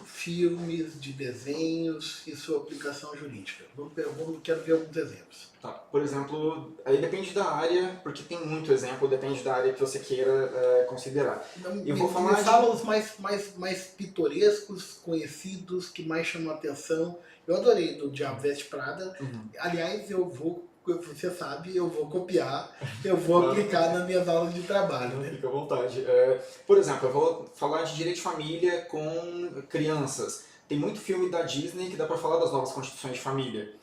filmes, de desenhos e sua aplicação jurídica. Quero ver alguns exemplos. Tá. Por exemplo, aí depende da área, porque tem muito exemplo, depende da área que você queira considerar. Eu vou falar Fala os mais pitorescos, conhecidos, que mais chamam a atenção. Eu adorei do Diabo Veste Prada. Uhum. Aliás, você sabe, eu vou copiar, eu vou Claro. aplicar nas minhas aulas de trabalho. Né? Fica à vontade. Por exemplo, eu vou falar de direito de família com crianças. Tem muito filme da Disney que dá pra falar das novas constituições de família.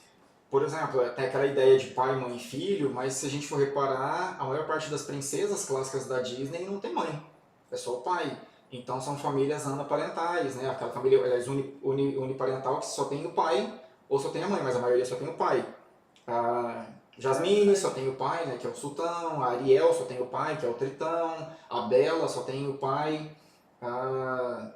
Por exemplo, tem aquela ideia de pai, mãe e filho, mas se a gente for reparar, a maior parte das princesas clássicas da Disney não tem mãe, é só o pai. Então são famílias anaparentais, né? Aquela família, aliás, uniparental que só tem o pai ou só tem a mãe, mas a maioria só tem o pai. A Jasmine só tem o pai, né, que é o sultão, a Ariel só tem o pai, que é o tritão, a Bela só tem o pai, a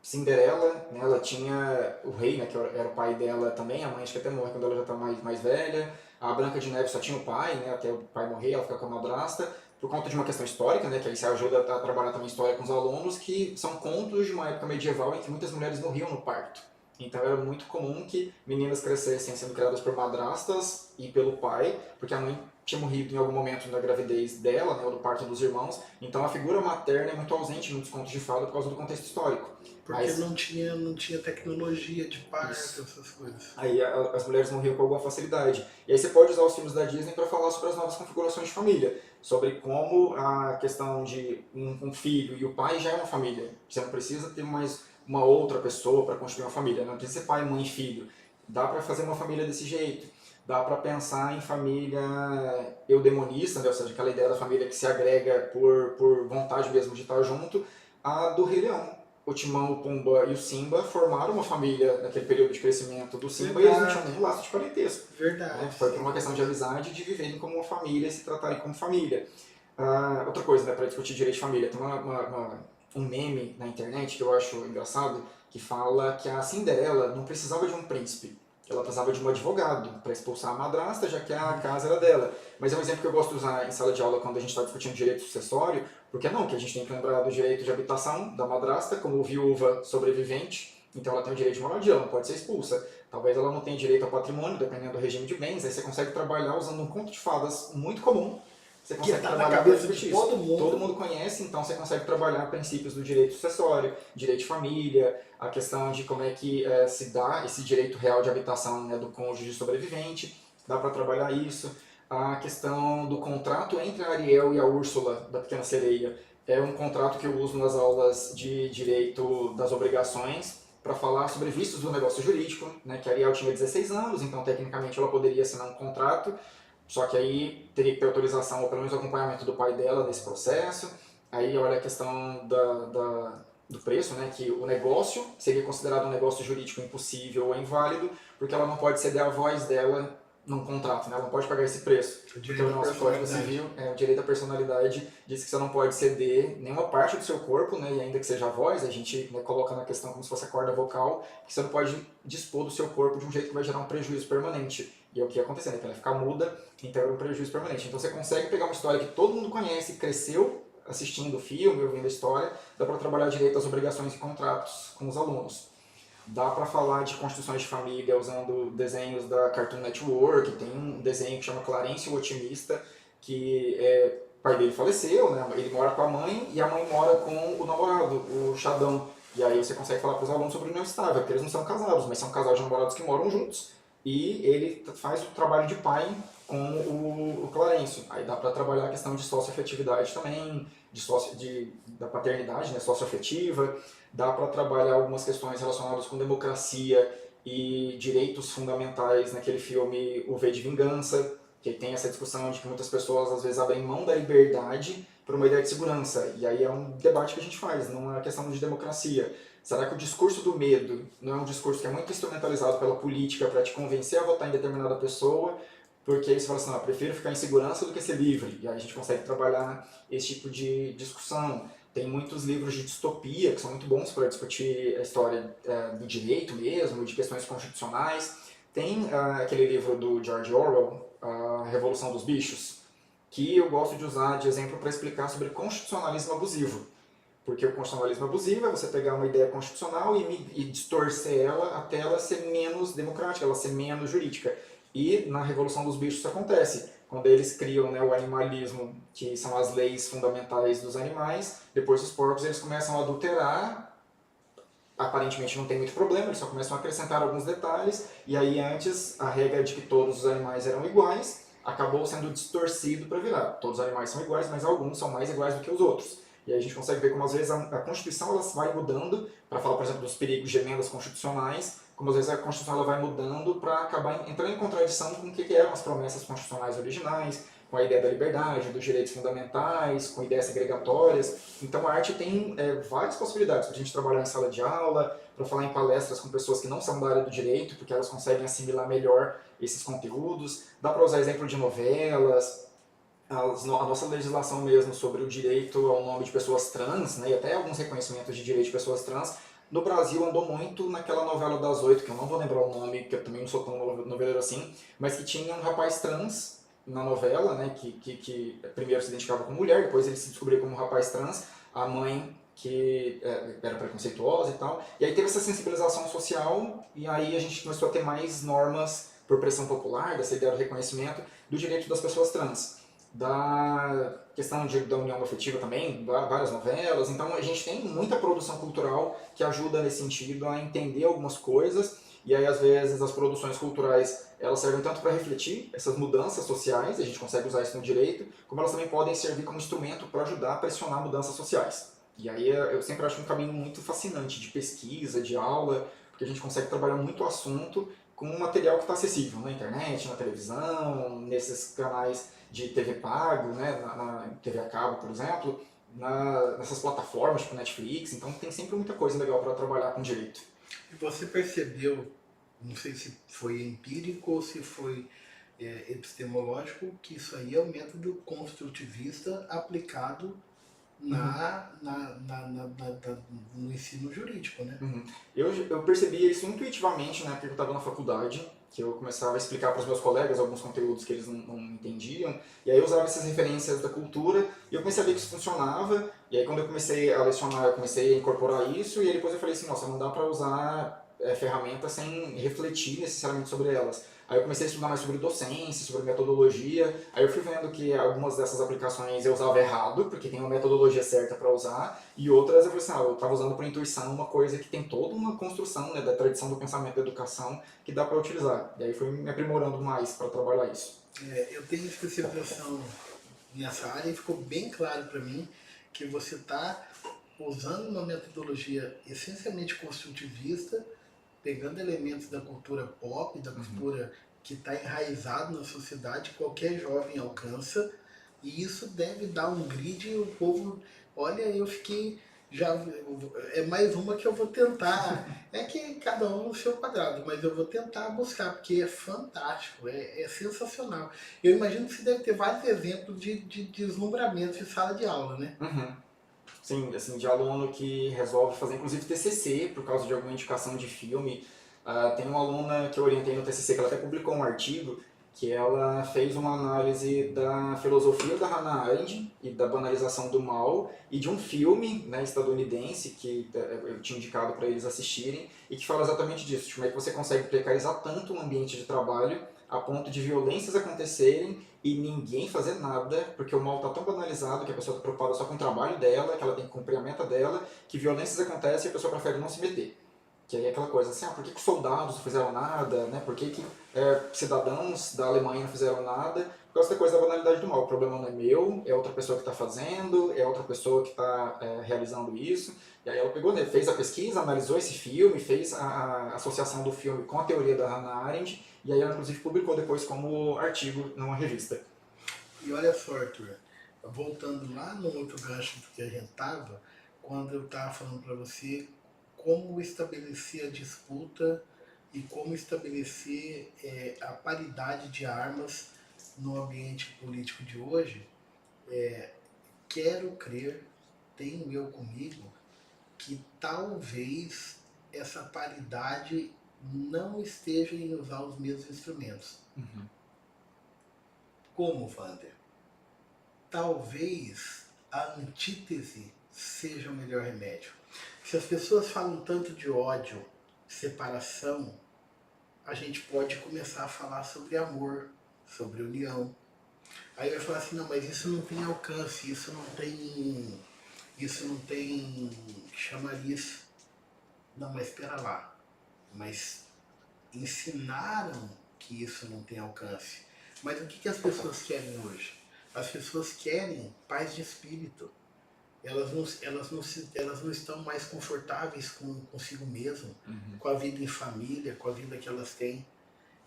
Cinderela, né, ela tinha o rei, né, que era o pai dela também, a mãe acho que até morre quando ela já está mais velha. A Branca de Neve só tinha o pai, né, até o pai morrer, ela fica com a madrasta, por conta de uma questão histórica, né, que aí você ajuda a trabalhar também história com os alunos, que são contos de uma época medieval em que muitas mulheres morriam no parto. Então era muito comum que meninas crescessem sendo criadas por madrastas e pelo pai, porque a mãe tinha morrido em algum momento da gravidez dela, né, ou do parto dos irmãos. Então a figura materna é muito ausente em muitos contos de fada por causa do contexto histórico. Porque não tinha tecnologia de parto, essas coisas. Aí as mulheres morriam com alguma facilidade. E aí você pode usar os filmes da Disney para falar sobre as novas configurações de família, sobre como a questão de um filho e o pai já é uma família. Você não precisa ter mais uma outra pessoa para construir uma família, não precisa ser pai, mãe e filho. Dá para fazer uma família desse jeito. Dá para pensar em família eudemonista, né? Ou seja, aquela ideia da família que se agrega por vontade mesmo de estar junto, a do Rei Leão. O Timão, o Pumba e o Simba formaram uma família naquele período de crescimento do Simba. Verdade. E eles não tinham nenhum laço de parentesco. Verdade. Né? Foi por uma questão de amizade, de viverem como uma família e se tratarem como família. Outra coisa, né, para discutir direito de família, tem um meme na internet que eu acho engraçado, que fala que a Cinderela não precisava de um príncipe. Ela precisava de um advogado para expulsar a madrasta, já que a casa era dela. Mas é um exemplo que eu gosto de usar em sala de aula quando a gente está discutindo direito sucessório, porque não, que a gente tem que lembrar do direito de habitação da madrasta, como viúva sobrevivente, então ela tem o direito de moradia, ela não pode ser expulsa. Talvez ela não tenha direito ao patrimônio, dependendo do regime de bens, aí você consegue trabalhar usando um conto de fadas muito comum. Você consegue trabalhar na cabeça de todo mundo. Todo mundo conhece, então você consegue trabalhar princípios do direito sucessório, direito de família, a questão de como é que se dá esse direito real de habitação, né, do cônjuge sobrevivente, dá para trabalhar isso. A questão do contrato entre a Ariel e a Úrsula, da Pequena Sereia, é um contrato que eu uso nas aulas de direito das obrigações, para falar sobre vícios do negócio jurídico, né, que a Ariel tinha 16 anos, então tecnicamente ela poderia assinar um contrato, só que aí teria que ter autorização ou pelo menos acompanhamento do pai dela nesse processo. Aí olha a questão do preço, né, que o negócio seria considerado um negócio jurídico impossível ou inválido, porque ela não pode ceder a voz dela num contrato, né? Ela não pode pagar esse preço. Porque o nosso Código Civil, o direito à personalidade, diz que você não pode ceder nenhuma parte do seu corpo, né, e ainda que seja a voz, a gente, né, coloca na questão como se fosse a corda vocal, que você não pode dispor do seu corpo de um jeito que vai gerar um prejuízo permanente. E é o que ia acontecer, né? Que ela ia ficar muda, então era um prejuízo permanente. Então você consegue pegar uma história que todo mundo conhece, cresceu assistindo o filme, ouvindo a história, dá para trabalhar direito às obrigações e contratos com os alunos. Dá para falar de constituições de família usando desenhos da Cartoon Network. Tem um desenho que chama Clarence o Otimista, que o pai dele faleceu, né? Ele mora com a mãe e a mãe mora com o namorado, o Xadão. E aí você consegue falar para os alunos sobre união estável, porque eles não são casados, mas são casais de namorados que moram juntos. E ele faz o trabalho de pai com o Clarencio. Aí dá para trabalhar a questão de socioafetividade também, da paternidade, né, socioafetiva. Dá para trabalhar algumas questões relacionadas com democracia e direitos fundamentais naquele filme O V de Vingança, que tem essa discussão de que muitas pessoas às vezes abrem mão da liberdade por uma ideia de segurança. E aí é um debate que a gente faz, não é uma questão de democracia. Será que o discurso do medo não é um discurso que é muito instrumentalizado pela política para te convencer a votar em determinada pessoa? Porque aí você fala assim, não, eu prefiro ficar em segurança do que ser livre. E aí a gente consegue trabalhar esse tipo de discussão. Tem muitos livros de distopia que são muito bons para discutir a história do direito mesmo, de questões constitucionais. Tem aquele livro do George Orwell, A Revolução dos Bichos, que eu gosto de usar de exemplo para explicar sobre constitucionalismo abusivo. Porque o constitucionalismo abusivo é você pegar uma ideia constitucional e distorcer ela até ela ser menos democrática, ela ser menos jurídica. E na Revolução dos Bichos isso acontece. Quando eles criam, né, o animalismo, que são as leis fundamentais dos animais, depois os porcos eles começam a adulterar, aparentemente não tem muito problema, eles só começam a acrescentar alguns detalhes, e aí antes a regra de que todos os animais eram iguais acabou sendo distorcido para virar. Todos os animais são iguais, mas alguns são mais iguais do que os outros. E aí a gente consegue ver como às vezes a Constituição ela vai mudando, para falar, por exemplo, dos perigos de emendas constitucionais, como às vezes a Constituição ela vai mudando para acabar entrando em contradição com o que eram as promessas constitucionais originais, com a ideia da liberdade, dos direitos fundamentais, com ideias segregatórias. Então a arte tem várias possibilidades para a gente trabalhar em sala de aula, para falar em palestras com pessoas que não são da área do direito, porque elas conseguem assimilar melhor esses conteúdos. Dá para usar exemplo de novelas, a nossa legislação mesmo sobre o direito ao nome de pessoas trans, né, e até alguns reconhecimentos de direito de pessoas trans, no Brasil andou muito naquela novela das 8, que eu não vou lembrar o nome, que eu também não sou tão noveleiro assim, mas que tinha um rapaz trans na novela, né, que primeiro se identificava como mulher, depois ele se descobriu como um rapaz trans, a mãe que era preconceituosa e tal, e aí teve essa sensibilização social, e aí a gente começou a ter mais normas por pressão popular, dessa ideia do reconhecimento do direito das pessoas trans, da questão da união afetiva também, várias novelas, então a gente tem muita produção cultural que ajuda nesse sentido a entender algumas coisas, e aí às vezes as produções culturais elas servem tanto para refletir essas mudanças sociais, a gente consegue usar isso no direito, como elas também podem servir como instrumento para ajudar a pressionar mudanças sociais. E aí eu sempre acho um caminho muito fascinante de pesquisa, de aula, porque a gente consegue trabalhar muito o assunto com um material que está acessível na internet, na televisão, nesses canais de TV pago, né, na TV a cabo, por exemplo, nessas plataformas tipo Netflix, então tem sempre muita coisa legal para trabalhar com direito. E você percebeu, não sei se foi empírico ou se foi epistemológico, que isso aí é o método construtivista aplicado no ensino jurídico, né? Uhum. Eu percebia isso intuitivamente na época que eu estava na faculdade, que eu começava a explicar para os meus colegas alguns conteúdos que eles não entendiam, e aí eu usava essas referências da cultura, e eu comecei a ver que isso funcionava, e aí quando eu comecei a lecionar, eu comecei a incorporar isso, e aí depois eu falei assim, nossa, não dá para usar ferramentas sem refletir necessariamente sobre elas. Aí eu comecei a estudar mais sobre docência, sobre metodologia, aí eu fui vendo que algumas dessas aplicações eu usava errado, porque tem uma metodologia certa para usar, e outras eu falei assim, eu estava usando por intuição uma coisa que tem toda uma construção, né, da tradição do pensamento da educação que dá para utilizar. E aí fui me aprimorando mais para trabalhar isso. Eu tenho especialização nessa área e ficou bem claro para mim que você está usando uma metodologia essencialmente construtivista, pegando elementos da cultura pop, da cultura que está enraizado na sociedade, qualquer jovem alcança, e isso deve dar um grid e o povo, olha, eu fiquei, já é mais uma que eu vou tentar, é que cada um no seu quadrado, mas eu vou tentar buscar, porque é fantástico, é sensacional. Eu imagino que você deve ter vários exemplos de deslumbramento de sala de aula, né? Uhum. Sim, assim, de aluno que resolve fazer inclusive TCC por causa de alguma indicação de filme. Tem uma aluna que eu orientei no TCC que ela até publicou um artigo que ela fez uma análise da filosofia da Hannah Arendt e da banalização do mal e de um filme, né, estadunidense que eu tinha indicado para eles assistirem e que fala exatamente disso, de como é que você consegue precarizar tanto o ambiente de trabalho a ponto de violências acontecerem e ninguém fazer nada, porque o mal está tão banalizado que a pessoa está preocupada só com o trabalho dela, que ela tem que cumprir a meta dela, que violências acontecem e a pessoa prefere não se meter. Que aí é aquela coisa assim, por que soldados não fizeram nada, né? Por que cidadãos da Alemanha não fizeram nada? Por causa da coisa da banalidade do mal. O problema não é meu, é outra pessoa que está fazendo, é outra pessoa que está realizando isso. E aí ela pegou, né, fez a pesquisa, analisou esse filme, fez a associação do filme com a teoria da Hannah Arendt, e aí ela inclusive publicou depois como artigo numa revista. E olha só, Arthur, voltando lá no outro gancho que a gente estava, quando eu estava falando para você como estabelecer a disputa e como estabelecer a paridade de armas no ambiente político de hoje, quero crer, tenho eu comigo, que talvez essa paridade não esteja em usar os mesmos instrumentos. Uhum. Como, Wander? Talvez a antítese seja o melhor remédio. Se as pessoas falam tanto de ódio, separação, a gente pode começar a falar sobre amor, sobre união. Aí vai falar assim, não, mas isso não tem alcance, isso não tem chamariz. Não, mas espera lá. Mas ensinaram que isso não tem alcance. Mas o que as pessoas querem hoje? As pessoas querem paz de espírito. Elas não estão mais confortáveis consigo mesmo, com a vida em família, com a vida que elas têm.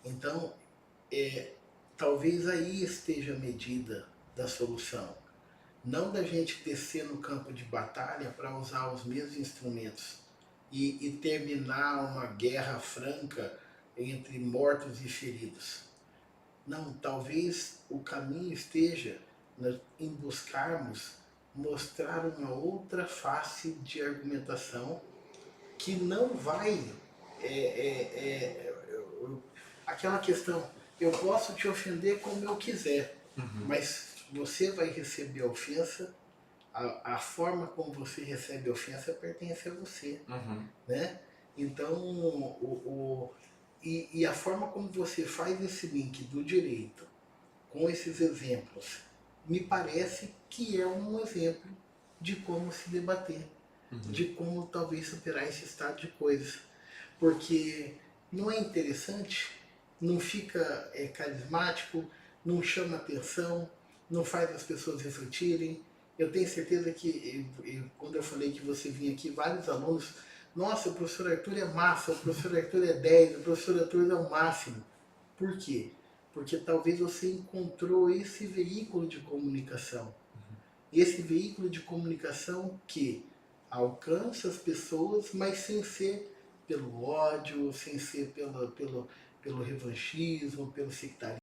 Então, talvez aí esteja a medida da solução. Não da gente descer no campo de batalha para usar os mesmos instrumentos e terminar uma guerra franca entre mortos e feridos. Não, talvez o caminho esteja em buscarmos mostrar uma outra face de argumentação que não vai... aquela questão, eu posso te ofender como eu quiser, mas você vai receber a ofensa, a forma como você recebe a ofensa pertence a você, né? Então, e a forma como você faz esse link do direito com esses exemplos, me parece que é um exemplo de como se debater, de como talvez superar esse estado de coisas. Porque não é interessante, não fica carismático, não chama atenção, não faz as pessoas refletirem. Eu tenho certeza que, quando eu falei que você vinha aqui, vários alunos, nossa, o professor Arthur é massa, o professor Arthur é 10, o professor Arthur é o máximo. Por quê? Porque talvez você encontrou esse veículo de comunicação. Esse veículo de comunicação que alcança as pessoas, mas sem ser pelo ódio, sem ser pelo revanchismo, pelo sectarismo.